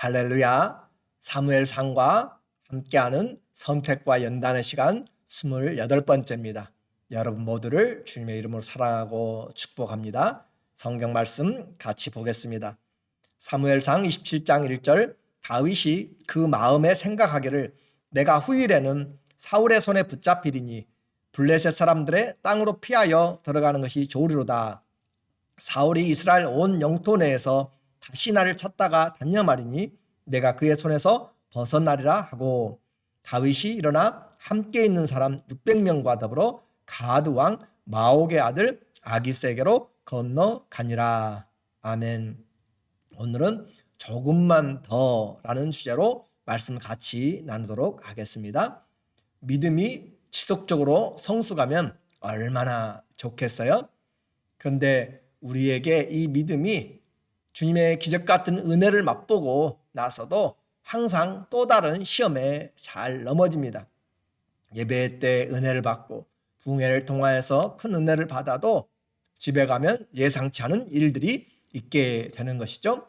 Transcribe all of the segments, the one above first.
할렐루야. 사무엘상과 함께하는 선택과 연단의 시간 28번째입니다. 여러분 모두를 주님의 이름으로 사랑하고 축복합니다. 성경 말씀 같이 보겠습니다. 사무엘상 27장 1절 다윗이 그 마음에 생각하기를 내가 후일에는 사울의 손에 붙잡히리니 블레셋 사람들의 땅으로 피하여 들어가는 것이 좋으리로다. 사울이 이스라엘 온 영토 내에서 다시 나를 찾다가 단념하리니 내가 그의 손에서 벗어나리라 하고, 다윗이 일어나 함께 있는 사람 600명과 더불어 가드 왕 마옥의 아들 아기스에게로 건너가니라. 아멘. 오늘은 조금만 더라는 주제로 말씀 같이 나누도록 하겠습니다. 믿음이 지속적으로 성숙하면 얼마나 좋겠어요? 그런데 우리에게 이 믿음이 주님의 기적 같은 은혜를 맛보고 나서도 항상 또 다른 시험에 잘 넘어집니다. 예배 때 은혜를 받고 부흥회를 통하여서 큰 은혜를 받아도 집에 가면 예상치 않은 일들이 있게 되는 것이죠.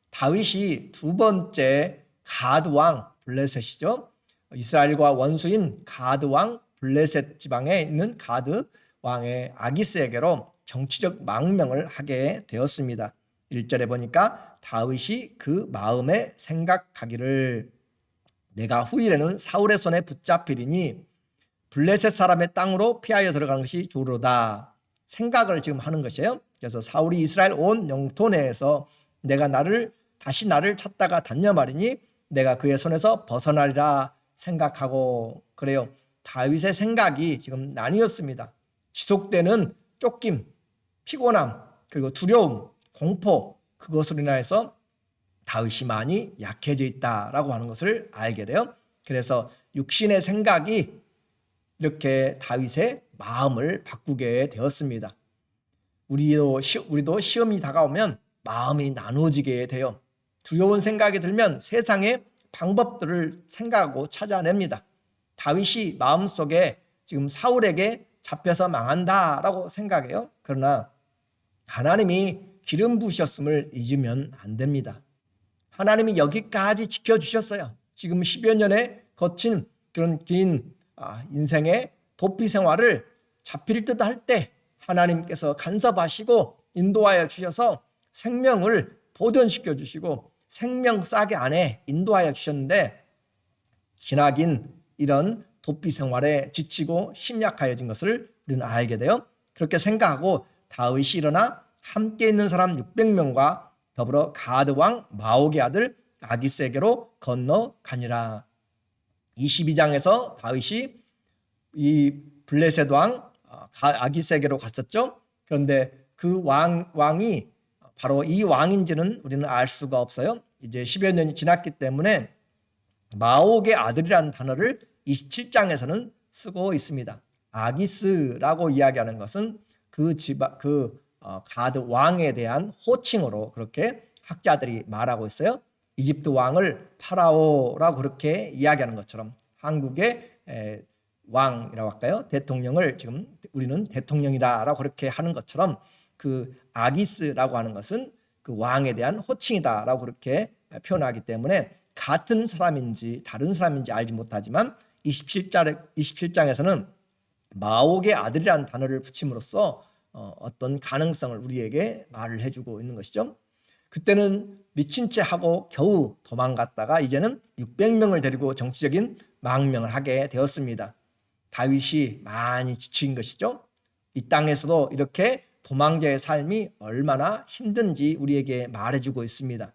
다윗이 두 번째 가드 왕 블레셋이죠. 이스라엘과 원수인 가드 왕 블레셋 지방에 있는 가드 왕의 아기스에게로 정치적 망명을 하게 되었습니다. 1절에 보니까 다윗이 그 마음에 생각하기를 내가 후일에는 사울의 손에 붙잡히리니 블레셋 사람의 땅으로 피하여 들어가는 것이 좋으로다. 생각을 지금 하는 것이에요. 그래서 사울이 이스라엘 온 영토 내에서 내가 다시 나를 찾다가 단념하리니 내가 그의 손에서 벗어나리라 생각하고, 그래요. 다윗의 생각이 지금 나뉘었습니다. 지속되는 쫓김, 피곤함, 그리고 두려움, 공포, 그것으로 인하여서 다윗이 많이 약해져 있다라고 하는 것을 알게 돼요. 그래서 육신의 생각이 이렇게 다윗의 마음을 바꾸게 되었습니다. 우리도 시험이 다가오면 마음이 나누어지게 돼요. 두려운 생각이 들면 세상의 방법들을 생각하고 찾아냅니다. 다윗이 마음속에 지금 사울에게 잡혀서 망한다라고 생각해요. 그러나 하나님이 기름 부으셨음을 잊으면 안 됩니다. 하나님이 여기까지 지켜주셨어요. 지금 10여 년의 거친 그런 긴 인생의 도피 생활을 잡힐 듯 할 때 하나님께서 간섭하시고 인도하여 주셔서 생명을 보존시켜 주시고 생명 싸게 안에 인도하여 주셨는데, 기나긴 이런 도피 생활에 지치고 심약하여진 것을 우리는 알게 돼요. 그렇게 생각하고 다윗이 일어나 함께 있는 사람 600명과 더불어 가드 왕 마옥의 아들 아기스에게로 건너가니라. 22장에서 다윗이 이 블레셋 왕 아기스에게로 갔었죠. 그런데 그 왕이 바로 이 왕인지는 우리는 알 수가 없어요. 이제 10여 년이 지났기 때문에 마옥의 아들이라는 단어를 27장에서는 쓰고 있습니다. 아기스라고 이야기하는 것은 그 가드 왕에 대한 호칭으로 그렇게 학자들이 말하고 있어요. 이집트 왕을 파라오라고 그렇게 이야기하는 것처럼 한국의 왕이라고 할까요? 대통령을 지금 우리는 대통령이다라고 그렇게 하는 것처럼 그 아기스라고 하는 것은 그 왕에 대한 호칭이다라고 그렇게 표현하기 때문에 같은 사람인지 다른 사람인지 알지 못하지만 27장에서는 마옥의 아들이라는 단어를 붙임으로써 어떤 가능성을 우리에게 말을 해주고 있는 것이죠. 그때는 미친 채 하고 겨우 도망갔다가 이제는 600명을 데리고 정치적인 망명을 하게 되었습니다. 다윗이 많이 지친 것이죠. 이 땅에서도 이렇게 도망자의 삶이 얼마나 힘든지 우리에게 말해주고 있습니다.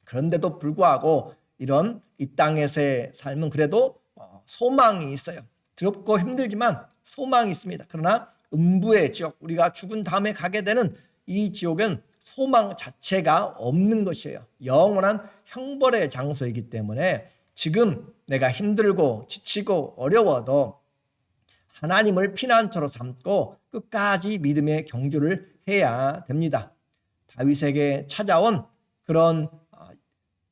그런데도 불구하고 이런 이 땅에서의 삶은 그래도 소망이 있어요. 두렵고 힘들지만 소망이 있습니다. 그러나 음부의 지옥, 우리가 죽은 다음에 가게 되는 이 지옥은 소망 자체가 없는 것이에요. 영원한 형벌의 장소이기 때문에 지금 내가 힘들고 지치고 어려워도 하나님을 피난처로 삼고 끝까지 믿음의 경주를 해야 됩니다. 다윗에게 찾아온 그런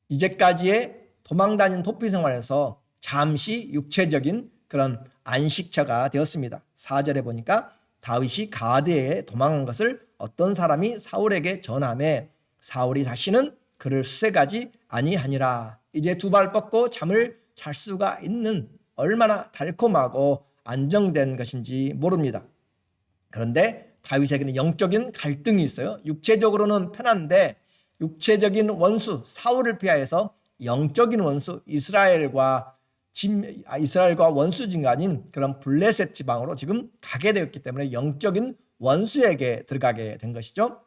이제까지의 도망다닌 도피 생활에서 잠시 육체적인 그런 안식처가 되었습니다. 4절에 보니까 다윗이 가드에 도망한 것을 어떤 사람이 사울에게 전하매 사울이 다시는 그를 수색하지 아니하니라. 이제 두 발 뻗고 잠을 잘 수가 있는 얼마나 달콤하고 안정된 것인지 모릅니다. 그런데 다윗에게는 영적인 갈등이 있어요. 육체적으로는 편한데 육체적인 원수 사울을 피하여서 영적인 원수 이스라엘과 원수 진간인 그런 블레셋 지방으로 지금 가게 되었기 때문에 영적인 원수에게 들어가게 된 것이죠.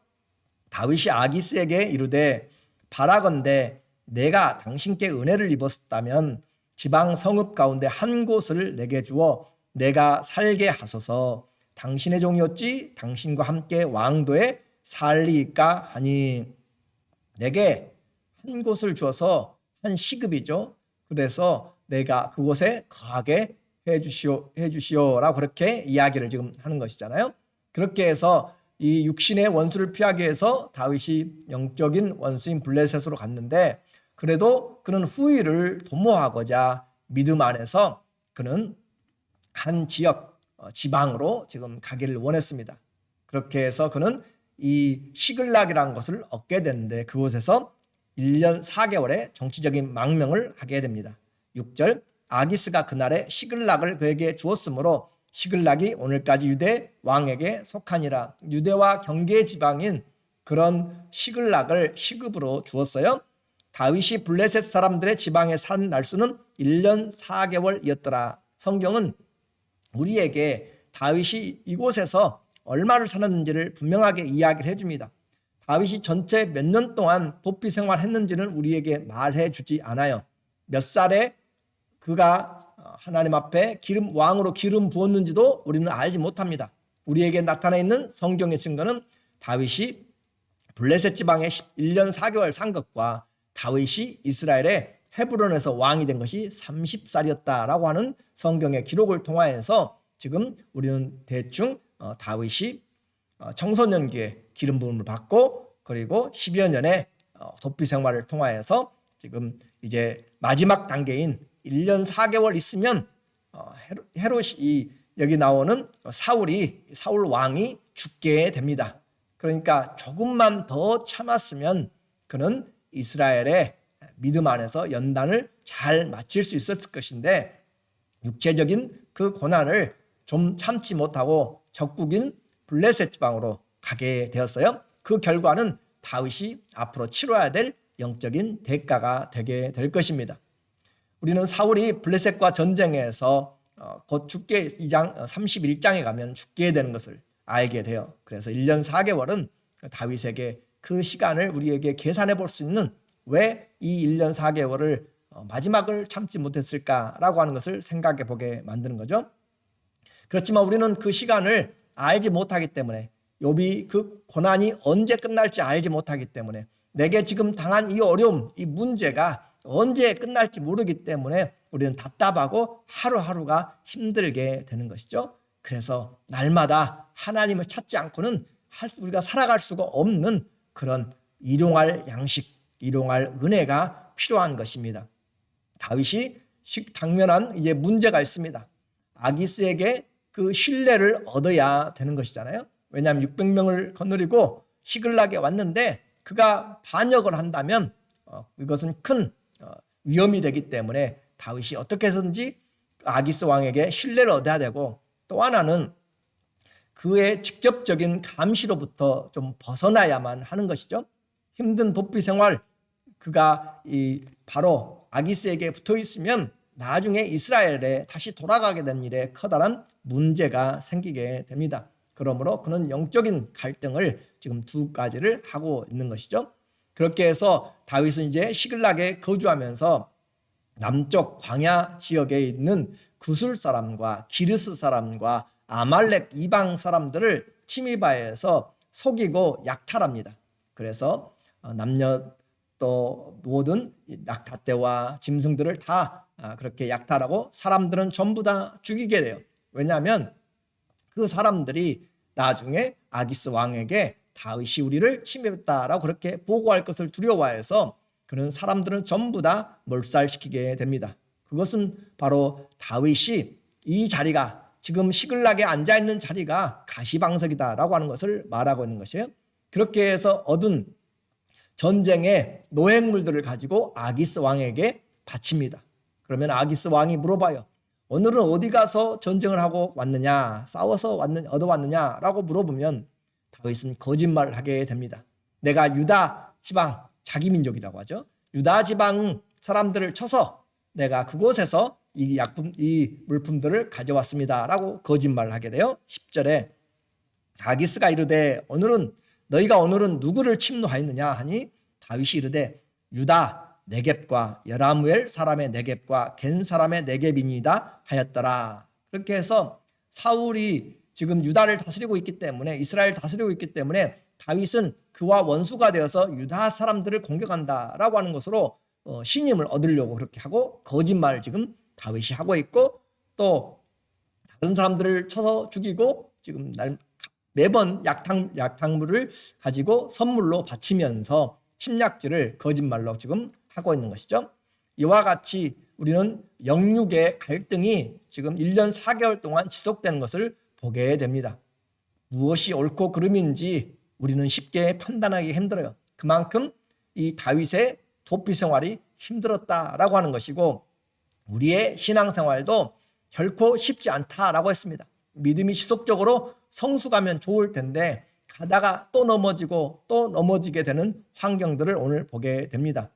다윗이 아기스에게 이르되 바라건대 내가 당신께 은혜를 입었다면 지방 성읍 가운데 한 곳을 내게 주어 내가 살게 하소서. 당신의 종이 어찌 당신과 함께 왕도에 살리까 하니. 내게 한 곳을 주어서 한 시급이죠. 그래서 내가 그곳에 거하게 해주시오라고 그렇게 이야기를 지금 하는 것이잖아요. 그렇게 해서 이 육신의 원수를 피하기 위해서 다윗이 영적인 원수인 블레셋으로 갔는데 그래도 그는 후일을 도모하고자 믿음 안에서 그는 한 지역 지방으로 지금 가기를 원했습니다. 그렇게 해서 그는 이 시글락이라는 것을 얻게 되는데 그곳에서 1년 4개월의 정치적인 망명을 하게 됩니다. 6절 아기스가 그날에 시글락을 그에게 주었으므로 시글락이 오늘까지 유대 왕에게 속하니라. 유대와 경계 지방인 그런 시글락을 시급으로 주었어요. 다윗이 블레셋 사람들의 지방에 산 날수는 1년 4개월이었더라. 성경은 우리에게 다윗이 이곳에서 얼마를 살았는지를 분명하게 이야기를 해줍니다. 다윗이 전체 몇 년 동안 도피 생활했는지는 우리에게 말해 주지 않아요. 몇 살에 그가 하나님 앞에 왕으로 기름 부었는지도 우리는 알지 못합니다. 우리에게 나타나 있는 성경의 증거는 다윗이 블레셋 지방에 1년 4개월 산 것과 다윗이 이스라엘의 헤브론에서 왕이 된 것이 30살이었다라고 하는 성경의 기록을 통하여서 지금 우리는 대충 다윗이 청소년기에 기름 부음을 받고 그리고 10여 년의 도피 생활을 통하여서 지금 이제 마지막 단계인 1년 4개월 있으면 헤롯이 여기 나오는 사울 왕이 죽게 됩니다. 그러니까 조금만 더 참았으면 그는 이스라엘의 믿음 안에서 연단을 잘 마칠 수 있었을 것인데 육체적인 그 고난을 좀 참지 못하고 적국인 블레셋 지방으로 가게 되었어요. 그 결과는 다윗이 앞으로 치러야 될 영적인 대가가 되게 될 것입니다. 우리는 사울이 블레셋과 전쟁에서 곧 죽게 31장에 가면 죽게 되는 것을 알게 돼요. 그래서 1년 4개월은 다윗에게 그 시간을 우리에게 계산해 볼 수 있는 왜 이 1년 4개월을 마지막을 참지 못했을까라고 하는 것을 생각해 보게 만드는 거죠. 그렇지만 우리는 그 시간을 알지 못하기 때문에 욥이 그 고난이 언제 끝날지 알지 못하기 때문에 내게 지금 당한 이 어려움, 이 문제가 언제 끝날지 모르기 때문에 우리는 답답하고 하루하루가 힘들게 되는 것이죠. 그래서 날마다 하나님을 찾지 않고는 우리가 살아갈 수가 없는 그런 일용할 양식, 일용할 은혜가 필요한 것입니다. 다윗이 당면한 이제 문제가 있습니다. 아기스에게 그 신뢰를 얻어야 되는 것이잖아요. 왜냐하면 600명을 거느리고 시글락에 왔는데 그가 반역을 한다면 이것은 큰 위험이 되기 때문에 다윗이 어떻게 해서든지 아기스 왕에게 신뢰를 얻어야 되고 또 하나는 그의 직접적인 감시로부터 좀 벗어나야만 하는 것이죠. 힘든 도피 생활 그가 바로 아기스에게 붙어 있으면 나중에 이스라엘에 다시 돌아가게 된 일에 커다란 문제가 생기게 됩니다. 그러므로 그는 영적인 갈등을 지금 두 가지를 하고 있는 것이죠. 그렇게 해서 다윗은 이제 시글락에 거주하면서 남쪽 광야 지역에 있는 구술 사람과 기르스 사람과 아말렉 이방 사람들을 침입하여서 속이고 약탈합니다. 그래서 남녀 또 모든 낙타떼와 짐승들을 다 그렇게 약탈하고 사람들은 전부 다 죽이게 돼요. 왜냐하면 그 사람들이 나중에 아기스 왕에게 다윗이 우리를 침입했다라고 그렇게 보고할 것을 두려워해서 그런 사람들은 전부 다 몰살시키게 됩니다. 그것은 바로 다윗이 이 자리가 지금 시글락에 앉아있는 자리가 가시방석이다라고 하는 것을 말하고 있는 것이에요. 그렇게 해서 얻은 전쟁의 노획물들을 가지고 아기스 왕에게 바칩니다. 그러면 아기스 왕이 물어봐요. 오늘은 어디 가서 전쟁을 하고 왔느냐, 싸워서 얻어왔느냐라고 물어보면 다윗은 거짓말을 하게 됩니다. 내가 유다 지방, 자기 민족이라고 하죠. 유다 지방 사람들을 쳐서 내가 그곳에서 이 물품들을 가져왔습니다라고 거짓말을 하게 돼요. 10절에 아기스가 이르되 너희가 오늘은 누구를 침노하였느냐 하니 다윗이 이르되 유다 네겝과 여라무엘 사람의 네겝과 겐 사람의 네겝이니이다 하였더라. 그렇게 해서 사울이 지금 유다를 다스리고 있기 때문에, 이스라엘을 다스리고 있기 때문에 다윗은 그와 원수가 되어서 유다 사람들을 공격한다라고 하는 것으로 신임을 얻으려고 그렇게 하고 거짓말을 지금 다윗이 하고 있고, 또 다른 사람들을 쳐서 죽이고 지금 매번 약탕물을 가지고 선물로 바치면서 침략질을 거짓말로 지금 하고 있는 것이죠. 이와 같이 우리는 영육의 갈등이 지금 1년 4개월 동안 지속되는 것을 보게 됩니다. 무엇이 옳고 그름인지 우리는 쉽게 판단하기 힘들어요. 그만큼 이 다윗의 도피 생활이 힘들었다라고 하는 것이고, 우리의 신앙생활도 결코 쉽지 않다라고 했습니다. 믿음이 지속적으로 성숙하면 좋을 텐데 가다가 또 넘어지고 또 넘어지게 되는 환경들을 오늘 보게 됩니다.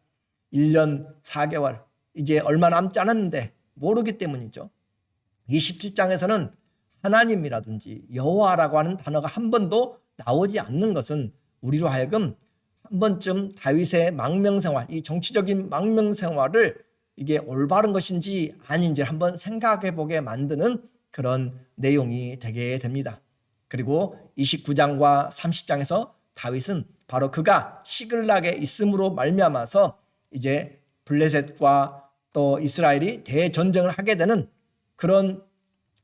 1년 4개월 이제 얼마 남지 않았는데 모르기 때문이죠. 27장에서는 하나님이라든지 여호와라고 하는 단어가 한 번도 나오지 않는 것은 우리로 하여금 한 번쯤 다윗의 망명생활, 이 정치적인 망명생활을 이게 올바른 것인지 아닌지 한번 생각해 보게 만드는 그런 내용이 되게 됩니다. 그리고 29장과 30장에서 다윗은 바로 그가 시글락에 있음으로 말미암아서 이제 블레셋과 또 이스라엘이 대전쟁을 하게 되는 그런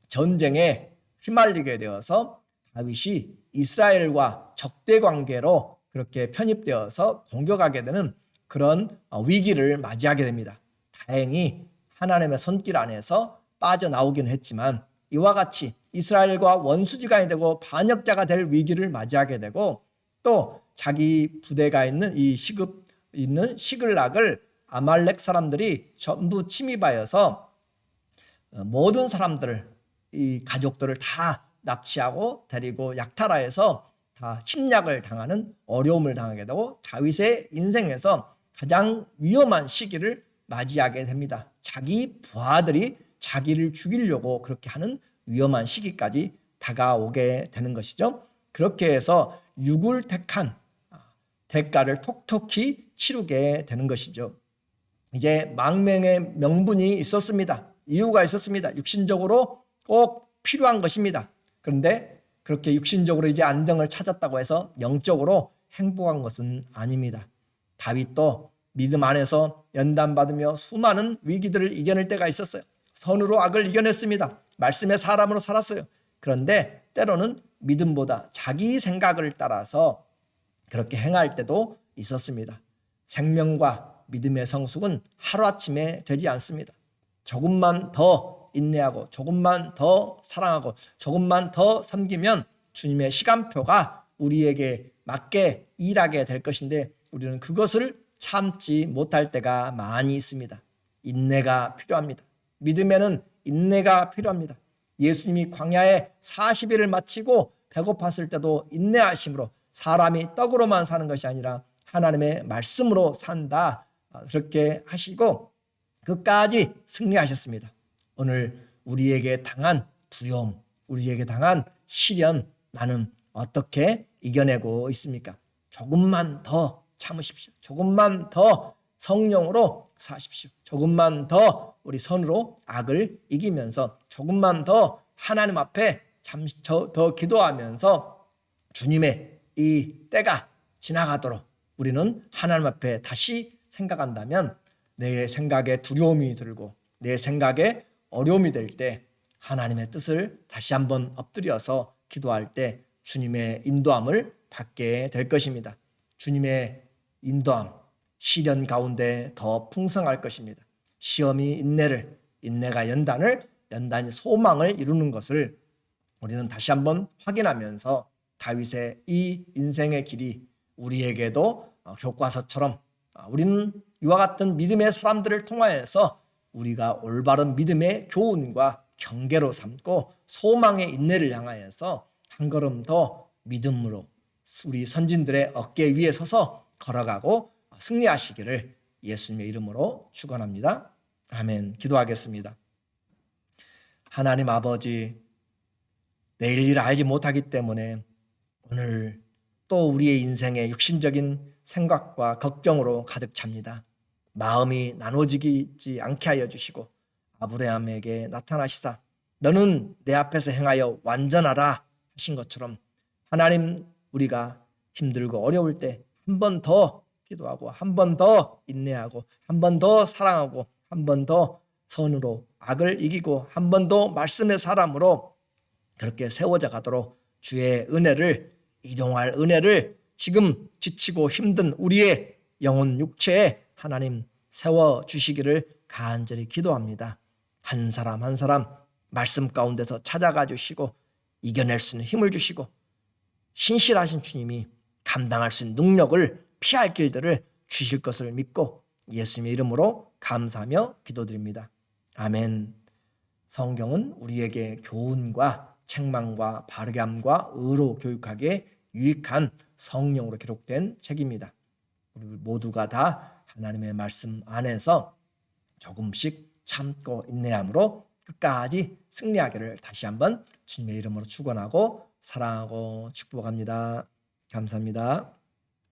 전쟁에 휘말리게 되어서 다윗이 이스라엘과 적대 관계로 그렇게 편입되어서 공격하게 되는 그런 위기를 맞이하게 됩니다. 다행히 하나님의 손길 안에서 빠져나오긴 했지만 이와 같이 이스라엘과 원수지간이 되고 반역자가 될 위기를 맞이하게 되고, 또 자기 부대가 있는 시글락을 아말렉 사람들이 전부 침입하여서 모든 사람들을, 이 가족들을 다 납치하고 데리고 약탈하여서 다 침략을 당하는 어려움을 당하게 되고 다윗의 인생에서 가장 위험한 시기를 맞이하게 됩니다. 자기 부하들이 자기를 죽이려고 그렇게 하는 위험한 시기까지 다가오게 되는 것이죠. 그렇게 해서 육을 택한 대가를 톡톡히 치르게 되는 것이죠. 이제 망명의 명분이 있었습니다. 이유가 있었습니다. 육신적으로 꼭 필요한 것입니다. 그런데 그렇게 육신적으로 이제 안정을 찾았다고 해서 영적으로 행복한 것은 아닙니다. 다윗도 믿음 안에서 연단받으며 수많은 위기들을 이겨낼 때가 있었어요. 선으로 악을 이겨냈습니다. 말씀의 사람으로 살았어요. 그런데 때로는 믿음보다 자기 생각을 따라서 그렇게 행할 때도 있었습니다. 생명과 믿음의 성숙은 하루아침에 되지 않습니다. 조금만 더 인내하고 조금만 더 사랑하고 조금만 더 섬기면 주님의 시간표가 우리에게 맞게 일하게 될 것인데 우리는 그것을 참지 못할 때가 많이 있습니다. 인내가 필요합니다. 믿음에는 인내가 필요합니다. 예수님이 광야에 40일을 마치고 배고팠을 때도 인내하심으로 사람이 떡으로만 사는 것이 아니라 하나님의 말씀으로 산다, 그렇게 하시고 끝까지 승리하셨습니다. 오늘 우리에게 당한 두려움, 우리에게 당한 시련, 나는 어떻게 이겨내고 있습니까? 조금만 더 참으십시오. 조금만 더 성령으로 사십시오. 조금만 더 우리 선으로 악을 이기면서 조금만 더 하나님 앞에 잠시 더 기도하면서 주님의 이 때가 지나가도록 우리는 하나님 앞에 다시 생각한다면 내 생각에 두려움이 들고 내 생각에 어려움이 될 때 하나님의 뜻을 다시 한번 엎드려서 기도할 때 주님의 인도함을 받게 될 것입니다. 주님의 인도함, 시련 가운데 더 풍성할 것입니다. 시험이 인내를, 인내가 연단을, 연단이 소망을 이루는 것을 우리는 다시 한번 확인하면서 다윗의 이 인생의 길이 우리에게도 교과서처럼 우리는 이와 같은 믿음의 사람들을 통하여서 우리가 올바른 믿음의 교훈과 경계로 삼고 소망의 인내를 향하여서 한 걸음 더 믿음으로 우리 선진들의 어깨 위에 서서 걸어가고 승리하시기를 예수님의 이름으로 축원합니다. 아멘. 기도하겠습니다. 하나님 아버지, 내일 일을 알지 못하기 때문에 오늘 또 우리의 인생에 육신적인 생각과 걱정으로 가득 찹니다. 마음이 나눠지지 않게 하여 주시고 아브라함에게 나타나시사 너는 내 앞에서 행하여 완전하라 하신 것처럼 하나님, 우리가 힘들고 어려울 때 한 번 더 기도하고 한 번 더 인내하고 한 번 더 사랑하고 한 번 더 선으로 악을 이기고 한 번 더 말씀의 사람으로 그렇게 세워져 가도록 주의 은혜를, 일용할 은혜를 지금 지치고 힘든 우리의 영혼 육체에 하나님 세워주시기를 간절히 기도합니다. 한 사람 한 사람 말씀 가운데서 찾아가 주시고 이겨낼 수 있는 힘을 주시고 신실하신 주님이 감당할 수 있는 능력을, 피할 길들을 주실 것을 믿고 예수님의 이름으로 감사하며 기도드립니다. 아멘. 성경은 우리에게 교훈과 책망과 바르게 함과 의로 교육하기에 유익한 성령으로 기록된 책입니다. 우리 모두가 다 하나님의 말씀 안에서 조금씩 참고 인내함으로 끝까지 승리하기를 다시 한번 주님의 이름으로 축원하고 사랑하고 축복합니다. 감사합니다.